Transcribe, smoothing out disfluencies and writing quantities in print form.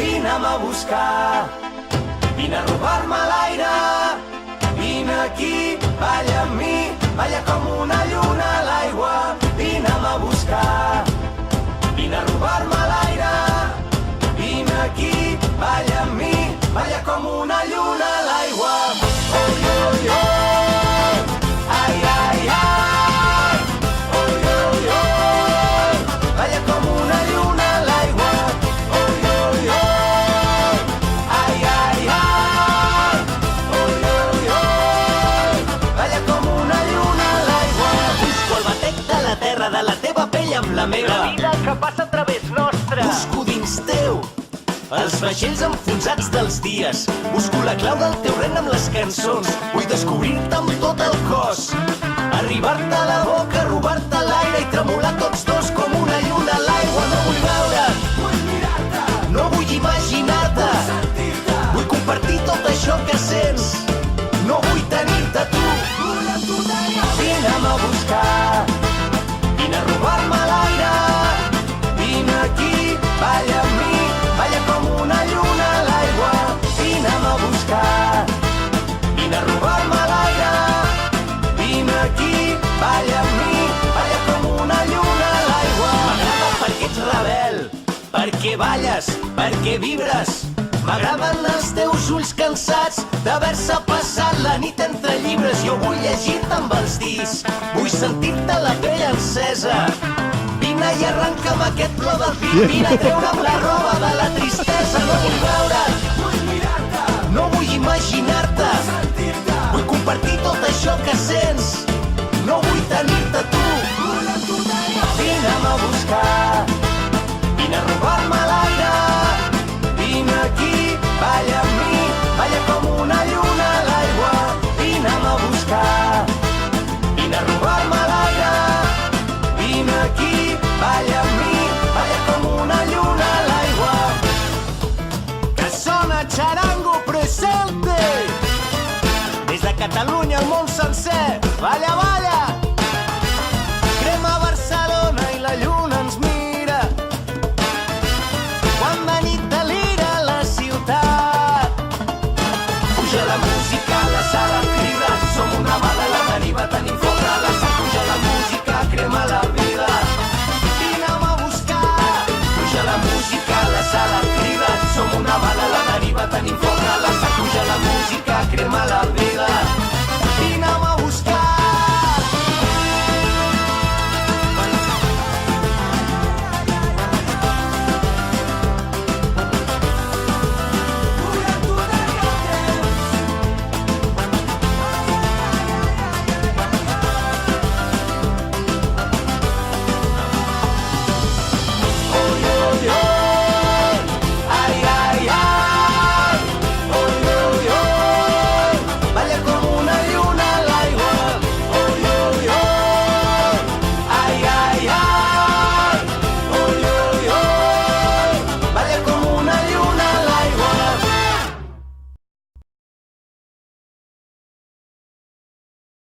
vine'm a buscar. Vine a robar-me l'aire, vine aquí, balla amb mi, balla com una lluna a l'aigua. Vine'm a buscar, vine a robar-me l'aire, vine aquí, balla amb mi, balla com una lluna a l'aigua. Oi, oi, oi, ai, ai, ai, oi, oi, oi, balla com una lluna a l'aigua. Oi, oi, oi, ai, ai, ai, oi, oi, oi, balla com una lluna a l'aigua. Busco el batec de la terra, de la teva pell amb la meva. La vida que passa a través nostre. Busco dins teu els vaixells enfonsats dels dies. Busco la clau del teu ren amb les cançons. Vull descobrir-te amb tot el cos, arribar-te a la boca, robar-te l'aire i tremolar tots dos com una lluna a l'aigua. No vull veure't, vull mirar-te, no vull imaginar-te, vull sentir-te, vull compartir tot això que sents. No vull tenir-te tu, vull amb tu tenir. Vine'm a buscar, vine a robar-me l'aire, vine aquí, balla amb mi, balla com una lluna a l'aigua. Vine'm a buscar, vine a robar-me l'aire, vine aquí, balla amb mi, balla com una lluna a l'aigua. M'agrada perquè ets rebel, perquè balles, perquè vibres. M'agraden els teus ulls cansats d'haver-se passat la nit entre llibres. Jo vull llegir-te amb els dits, vull sentir-te la pell encesa. Vine i arrenca'm aquest plor del pit, vine a treure'm la roba de la tristesa. No vull veure't, vull mirar-te, no vull imaginar-te, vull sentir-te, vull compartir tot això que sents. No vull tenir-te tu, vull amb tu tenir. Vine'm a buscar, vine a robar-me l'aire, vine aquí, balla amb mi, balla com una lluna a l'aigua. Vine'm a buscar, vine a robar-me l'aire, vine aquí, balla amb mi, balla com una lluna a l'aigua. Que sona Charango Presente! Des de Catalunya al món sencer, balla, balla!